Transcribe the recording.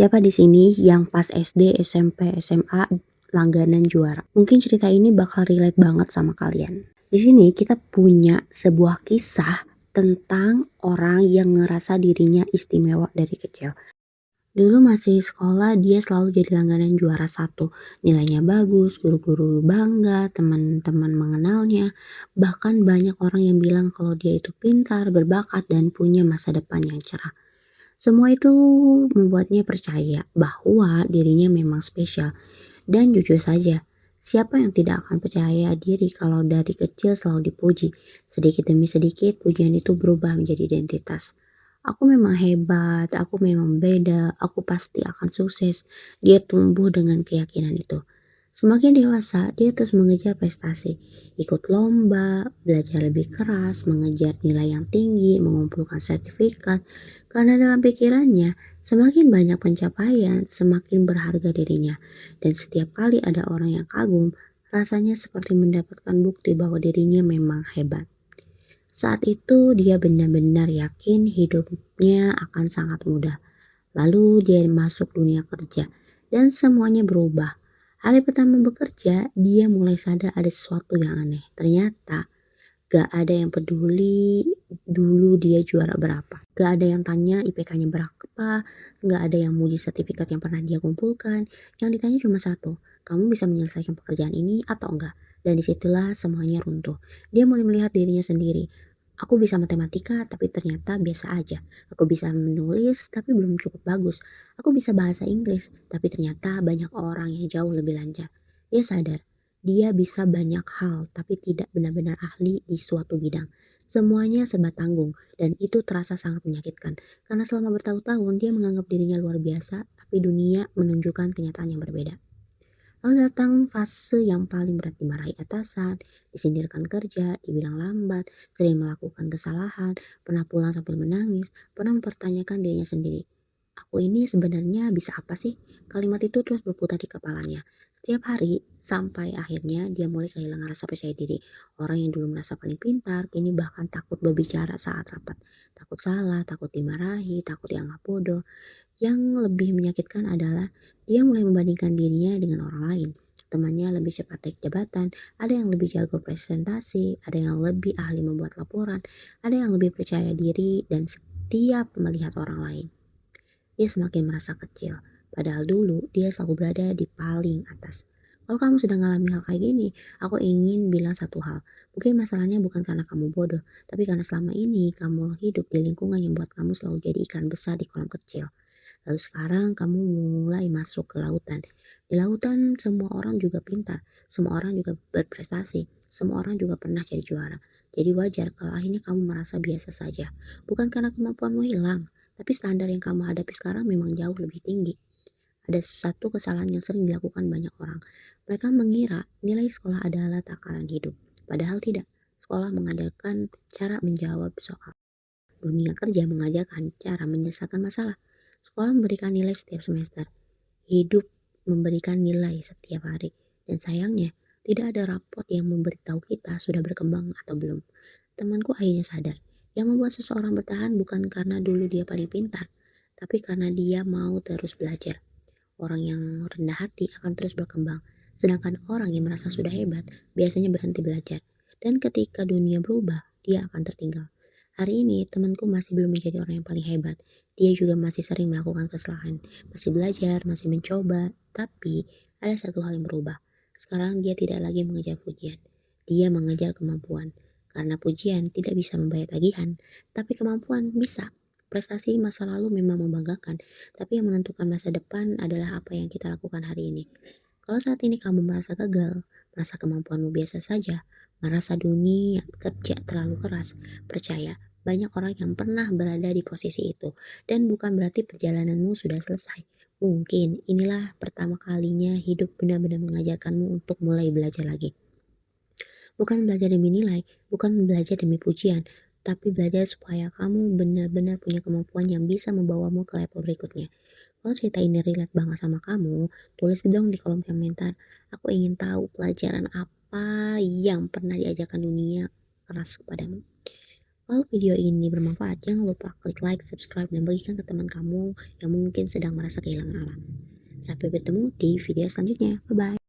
Siapa di sini yang pas SD, SMP, SMA langganan juara? Mungkin cerita ini bakal relate banget sama kalian. Di sini kita punya sebuah kisah tentang orang yang ngerasa dirinya istimewa dari kecil. Dulu masih sekolah dia selalu jadi langganan juara satu. Nilainya bagus, guru-guru bangga, teman-teman mengenalnya. Bahkan banyak orang yang bilang kalau dia itu pintar, berbakat, dan punya masa depan yang cerah. Semua itu membuatnya percaya bahwa dirinya memang spesial. Dan jujur saja, siapa yang tidak akan percaya diri kalau dari kecil selalu dipuji? Sedikit demi sedikit pujian itu berubah menjadi identitas. Aku memang hebat, aku memang beda, aku pasti akan sukses. Dia tumbuh dengan keyakinan itu. Semakin dewasa, dia terus mengejar prestasi, ikut lomba, belajar lebih keras, mengejar nilai yang tinggi, mengumpulkan sertifikat. Karena dalam pikirannya, semakin banyak pencapaian, semakin berharga dirinya. Dan setiap kali ada orang yang kagum, rasanya seperti mendapatkan bukti bahwa dirinya memang hebat. Saat itu dia benar-benar yakin hidupnya akan sangat mudah. Lalu dia masuk dunia kerja dan semuanya berubah. Hari pertama bekerja, dia mulai sadar ada sesuatu yang aneh. Ternyata gak ada yang peduli dulu dia juara berapa. Gak ada yang tanya IPK-nya berapa. Gak ada yang muji sertifikat yang pernah dia kumpulkan. Yang ditanya cuma satu, kamu bisa menyelesaikan pekerjaan ini atau enggak? Dan disitulah semuanya runtuh. Dia mulai melihat dirinya sendiri. Aku bisa matematika tapi ternyata biasa aja. Aku bisa menulis tapi belum cukup bagus. Aku bisa bahasa Inggris tapi ternyata banyak orang yang jauh lebih lancar. Dia sadar dia bisa banyak hal tapi tidak benar-benar ahli di suatu bidang. Semuanya serba tanggung dan itu terasa sangat menyakitkan. Karena selama bertahun-tahun dia menganggap dirinya luar biasa tapi dunia menunjukkan kenyataan yang berbeda. Lalu datang fase yang paling berat, dimarahi atasan, disindirkan kerja, dibilang lambat, sering melakukan kesalahan, pernah pulang sambil menangis, pernah mempertanyakan dirinya sendiri. Aku ini sebenarnya bisa apa sih? Kalimat itu terus berputar di kepalanya. Setiap hari sampai akhirnya dia mulai kehilangan rasa percaya diri. Orang yang dulu merasa paling pintar, kini bahkan takut berbicara saat rapat. Takut salah, takut dimarahi, takut dianggap bodoh. Yang lebih menyakitkan adalah dia mulai membandingkan dirinya dengan orang lain. Temannya lebih cepat naik jabatan, ada yang lebih jago presentasi, ada yang lebih ahli membuat laporan, ada yang lebih percaya diri dan setiap melihat orang lain. Dia semakin merasa kecil, padahal dulu dia selalu berada di paling atas. Kalau kamu sudah mengalami hal kayak gini, aku ingin bilang satu hal. Mungkin masalahnya bukan karena kamu bodoh, tapi karena selama ini kamu hidup di lingkungan yang buat kamu selalu jadi ikan besar di kolam kecil. Lalu sekarang kamu mulai masuk ke lautan. Di lautan semua orang juga pintar, semua orang juga berprestasi, semua orang juga pernah jadi juara. Jadi wajar kalau akhirnya kamu merasa biasa saja. Bukan karena kemampuanmu hilang, tapi standar yang kamu hadapi sekarang memang jauh lebih tinggi. Ada satu kesalahan yang sering dilakukan banyak orang. Mereka mengira nilai sekolah adalah takaran hidup. Padahal tidak. Sekolah mengajarkan cara menjawab soal. Dunia kerja mengajarkan cara menyelesaikan masalah. Sekolah memberikan nilai setiap semester. Hidup memberikan nilai setiap hari. Dan sayangnya, tidak ada rapot yang memberitahu kita sudah berkembang atau belum. Temanku akhirnya sadar. Yang membuat seseorang bertahan bukan karena dulu dia paling pintar, tapi karena dia mau terus belajar. Orang yang rendah hati akan terus berkembang, sedangkan orang yang merasa sudah hebat biasanya berhenti belajar. Dan ketika dunia berubah, dia akan tertinggal. Hari ini temanku masih belum menjadi orang yang paling hebat. Dia juga masih sering melakukan kesalahan, masih belajar, masih mencoba. Tapi ada satu hal yang berubah. Sekarang dia tidak lagi mengejar pujian. Dia mengejar kemampuan. Karena pujian tidak bisa membayar tagihan, tapi kemampuan bisa. Prestasi masa lalu memang membanggakan, tapi yang menentukan masa depan adalah apa yang kita lakukan hari ini. Kalau saat ini kamu merasa gagal, merasa kemampuanmu biasa saja, merasa dunia kerja terlalu keras, percaya banyak orang yang pernah berada di posisi itu, dan bukan berarti perjalananmu sudah selesai. Mungkin inilah pertama kalinya hidup benar-benar mengajarkanmu untuk mulai belajar lagi. Bukan belajar demi nilai, bukan belajar demi pujian, tapi belajar supaya kamu benar-benar punya kemampuan yang bisa membawamu ke level berikutnya. Kalau cerita ini relate banget sama kamu, tulis dong di kolom komentar. Aku ingin tahu pelajaran apa yang pernah diajarkan dunia keras kepadamu. Kalau video ini bermanfaat, jangan lupa klik like, subscribe, dan bagikan ke teman kamu yang mungkin sedang merasa kehilangan arah. Sampai bertemu di video selanjutnya. Bye-bye.